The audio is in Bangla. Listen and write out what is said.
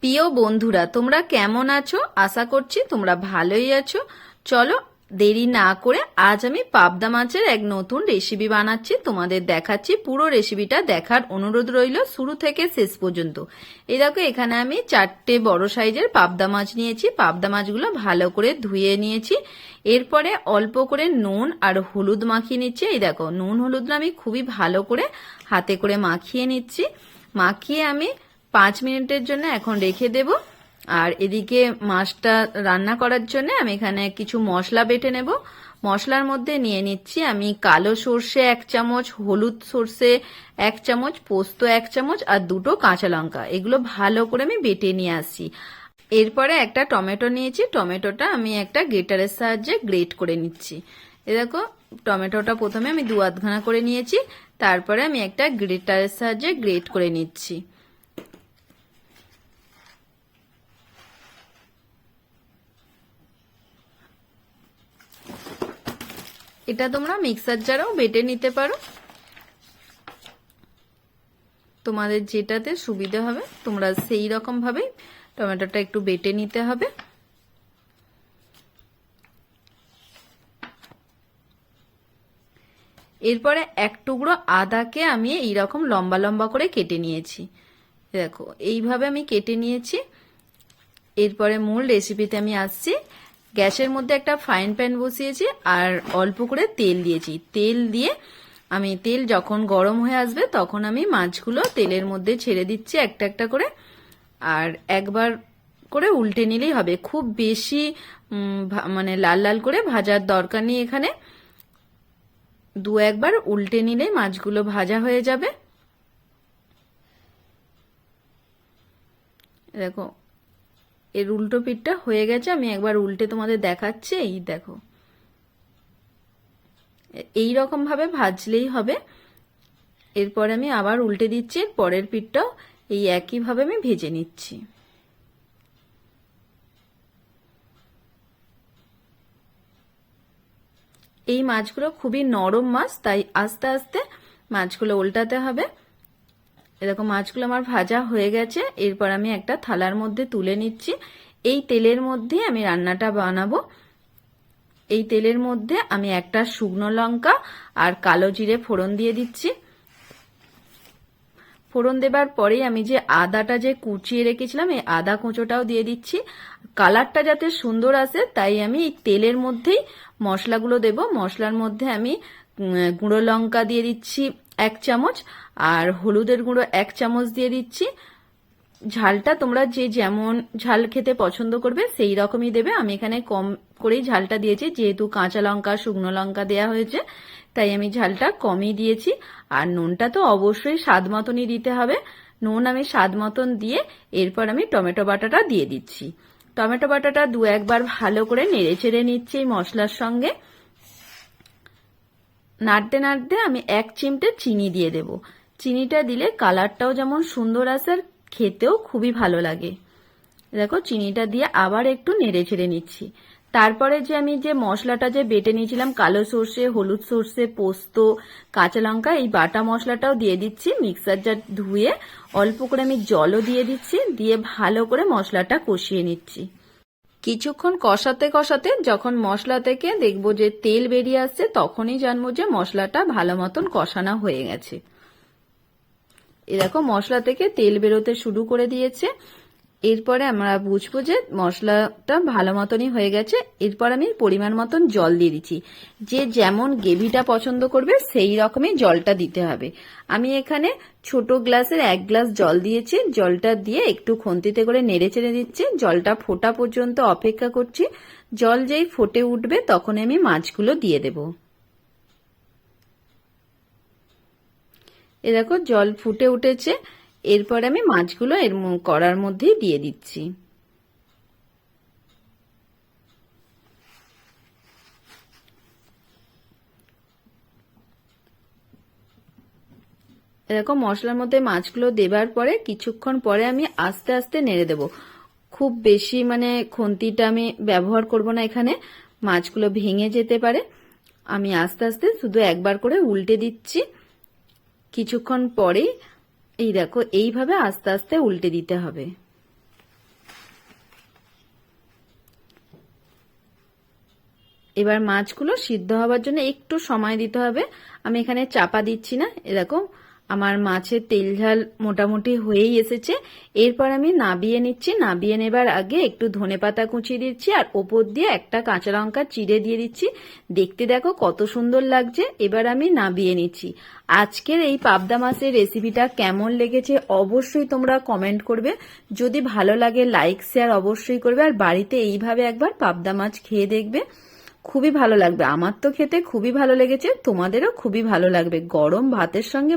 প্রিয় বন্ধুরা, তোমরা কেমন আছো? আশা করছি তোমরা ভালোই আছো। চলো দেরি না করে আজ আমি পাবদা মাছের এক নতুন রেসিপি বানাচ্ছি, তোমাদের দেখাচ্ছি। পুরো রেসিপিটা দেখার অনুরোধ রইল শুরু থেকে শেষ পর্যন্ত। এই দেখো, এখানে আমি 4টে বড় সাইজের পাবদা মাছ নিয়েছি। পাবদা মাছগুলো ভালো করে ধুয়ে নিয়েছি। এরপরে অল্প করে নুন আর হলুদ মাখিয়ে নিচ্ছি। এই দেখো, নুন হলুদটা আমি খুবই ভালো করে হাতে করে মাখিয়ে নিচ্ছি। মাখিয়ে আমি 5 মিনিটের জন্য এখন রেখে দেব। আর এদিকে মাছটা রান্না করার জন্য আমি এখানে কিছু মশলা বেটে নেব। মশলার মধ্যে নিয়ে নিচ্ছি আমি কালো সর্ষে 1 চামচ, হলুদ সর্ষে 1 চামচ, পোস্ত 1 চামচ আর 2টো কাঁচা লঙ্কা। এগুলো ভালো করে আমি বেটে নিয়ে আসছি। এরপরে একটা টমেটো নিয়েছি। টমেটোটা আমি একটা গ্রেটারের সাহায্যে গ্রেট করে নিচ্ছি। এ দেখো, টমেটোটা প্রথমে আমি 2 আধখানা করে নিয়েছি, তারপরে আমি একটা গ্রেটারের সাহায্যে গ্রেট করে নিচ্ছি। এটা তোমরা মিক্সার জারেও বেটে নিতে পারো, তোমাদের যেটাতে সুবিধা হবে তোমরা সেই রকম ভাবেই টমেটোটা একটু বেটে নিতে হবে। এরপরে 1 টুকরো আদাকে আমি এইরকম লম্বা লম্বা করে কেটে নিয়েছি। দেখো, এইভাবে আমি কেটে নিয়েছি। এরপরে মূল রেসিপিতে আমি আসছি। গ্যাসের মধ্যে একটা ফ্রাইং প্যান বসিয়েছি আর অল্প করে তেল দিয়েছি। তেল দিয়ে আমি তেল যখন গরম হয়ে আসবে তখন আমি মাছগুলো তেলের মধ্যে ছেড়ে দিচ্ছি একটা একটা করে। আর একবার করে উল্টে নিলেই হবে, খুব বেশি মানে লাল লাল করে ভাজার দরকার নেই। এখানে 2-1 বার উল্টে নিলেই মাছগুলো ভাজা হয়ে যাবে। দেখো, এর উল্টো পিঠটা হয়ে গেছে। আমি একবার উল্টে তোমাদের দেখাচ্ছি। এই দেখো, এই রকম ভাবে ভাজলেই হবে। এরপর আমি আবার উল্টে দিচ্ছি। পরের পিঠটাও এই একই ভাবে আমি ভেজে নিচ্ছি। এই মাছগুলো খুবই নরম মাছ, তাই আস্তে আস্তে মাছগুলো উল্টাতে হবে। এরকম মাছগুলো আমার ভাজা হয়ে গেছে। এরপর আমি একটা থালার মধ্যে তুলে নিচ্ছি। এই তেলের মধ্যে আমি রান্নাটা বানাবো। এই তেলের মধ্যে আমি একটা শুকনো লঙ্কা আর কালো জিরে ফোড়ন দিয়ে দিচ্ছি। ফোড়ন দেবার পরেই আমি যে আদাটা যে কুচিয়ে রেখেছিলাম এই আদা কুচোটাও দিয়ে দিচ্ছি। কালারটা যাতে সুন্দর আসে তাই আমি এই তেলের মধ্যেই মশলাগুলো দেব। মশলার মধ্যে আমি গুঁড়ো লঙ্কা দিয়ে দিচ্ছি 1 চামচ আর হলুদের গুঁড়ো 1 চামচ দিয়ে দিচ্ছি। ঝালটা তোমরা যে যেমন ঝাল খেতে পছন্দ করবে সেই রকমই দেবে। আমি এখানে কম করেই ঝালটা দিয়েছি, যেহেতু কাঁচা লঙ্কা শুকনো লঙ্কা দেওয়া হয়েছে তাই আমি ঝালটা কমই দিয়েছি। আর নুনটা তো অবশ্যই স্বাদ মতনই দিতে হবে। নুন আমি স্বাদ মতন দিয়ে এরপর আমি টমেটো বাটাটা দিয়ে দিচ্ছি। টমেটো বাটাটা 2-1 বার ভালো করে নেড়ে চেড়ে নিচ্ছি এই মশলার সঙ্গে। নাড়তে নাড়তে আমি 1 চিমটে চিনি দিয়ে দেব। চিনিটা দিলে কালারটাও যেমন সুন্দর আসে আর খেতেও খুবই ভালো লাগে। দেখো, চিনিটা দিয়ে আবার একটু নেড়ে ছেড়ে নিচ্ছি। তারপরে যে আমি যে মশলাটা যে বেটে নিয়েছিলাম কালো সর্ষে, হলুদ সর্ষে, পোস্ত, কাঁচা লঙ্কা, এই বাটা মশলাটাও দিয়ে দিচ্ছি। মিক্সার জার ধুয়ে অল্প করে আমি জলও দিয়ে দিচ্ছি, দিয়ে ভালো করে মশলাটা কষিয়ে নিচ্ছি। কিছুক্ষণ কষাতে কষাতে যখন মশলা থেকে দেখবো যে তেল বেরিয়ে আসছে তখনই জানবো যে মশলাটা ভালো মতন কষানো হয়ে গেছে। এ দেখো, মশলা থেকে তেল বেরোতে শুরু করে দিয়েছে। এরপরে আমরা বুঝবো যে মশলাটা ভালো মতনই হয়ে গেছে। এরপর আমি পরিমাণ মতন জল দিয়ে দিচ্ছি। যে যেমন গ্রেভিটা পছন্দ করবে সেই রকমই জলটা দিতে হবে। আমি এখানে ছোট গ্লাসের 1 গ্লাস জল দিয়েছি। জলটা দিয়ে একটু খুন্তিতে করে নেড়ে চেড়ে দিচ্ছি। জলটা ফোটা পর্যন্ত অপেক্ষা করছি। জল যেই ফুটে উঠবে তখন আমি মাছগুলো দিয়ে দেব। এ দেখো, জল ফুটে উঠেছে। এরপর আমি মাছগুলো এর কড়ার মধ্যেই দিয়ে দিচ্ছি। এরকম মশলার মধ্যে মাছগুলো দেবার পরে কিছুক্ষণ পরে আমি আস্তে আস্তে নেড়ে দেব। খুব বেশি মানে খুন্তিটা আমি ব্যবহার করব না, এখানে মাছগুলো ভেঙে যেতে পারে। আমি আস্তে আস্তে শুধু একবার করে উল্টে দিচ্ছি। কিছুক্ষণ পরেই এই দেখো, এইভাবে আস্তে আস্তে উল্টে দিতে হবে। এবার মাছগুলো সিদ্ধ হওয়ার জন্য একটু সময় দিতে হবে। আমি এখানে চাপা দিচ্ছি না। এরকম আমার মাছের তেল ঝাল মোটামুটি হয়েই এসেছে। এরপর আমি নাবিয়ে নিচ্ছি। নাবিয়ে নেবার আগে একটু ধনেপাতা কুচিয়ে দিচ্ছি আর ওপর দিয়ে একটা কাঁচা লঙ্কা চিড়ে দিয়ে দিচ্ছি। দেখতে দেখো কত সুন্দর লাগছে। এবার আমি নাবিয়ে নিচ্ছি। আজকের এই পাবদা মাছের রেসিপিটা কেমন লেগেছে অবশ্যই তোমরা কমেন্ট করবে। যদি ভালো লাগে লাইক শেয়ার অবশ্যই করবে, আর বাড়িতে এইভাবে একবার পাবদা মাছ খেয়ে দেখবে, খুবই ভালো লাগবে। আমার তো খেতে খুবই ভালো লেগেছে, তোমাদেরও খুবই ভালো লাগবে। গরম ভাতের সঙ্গে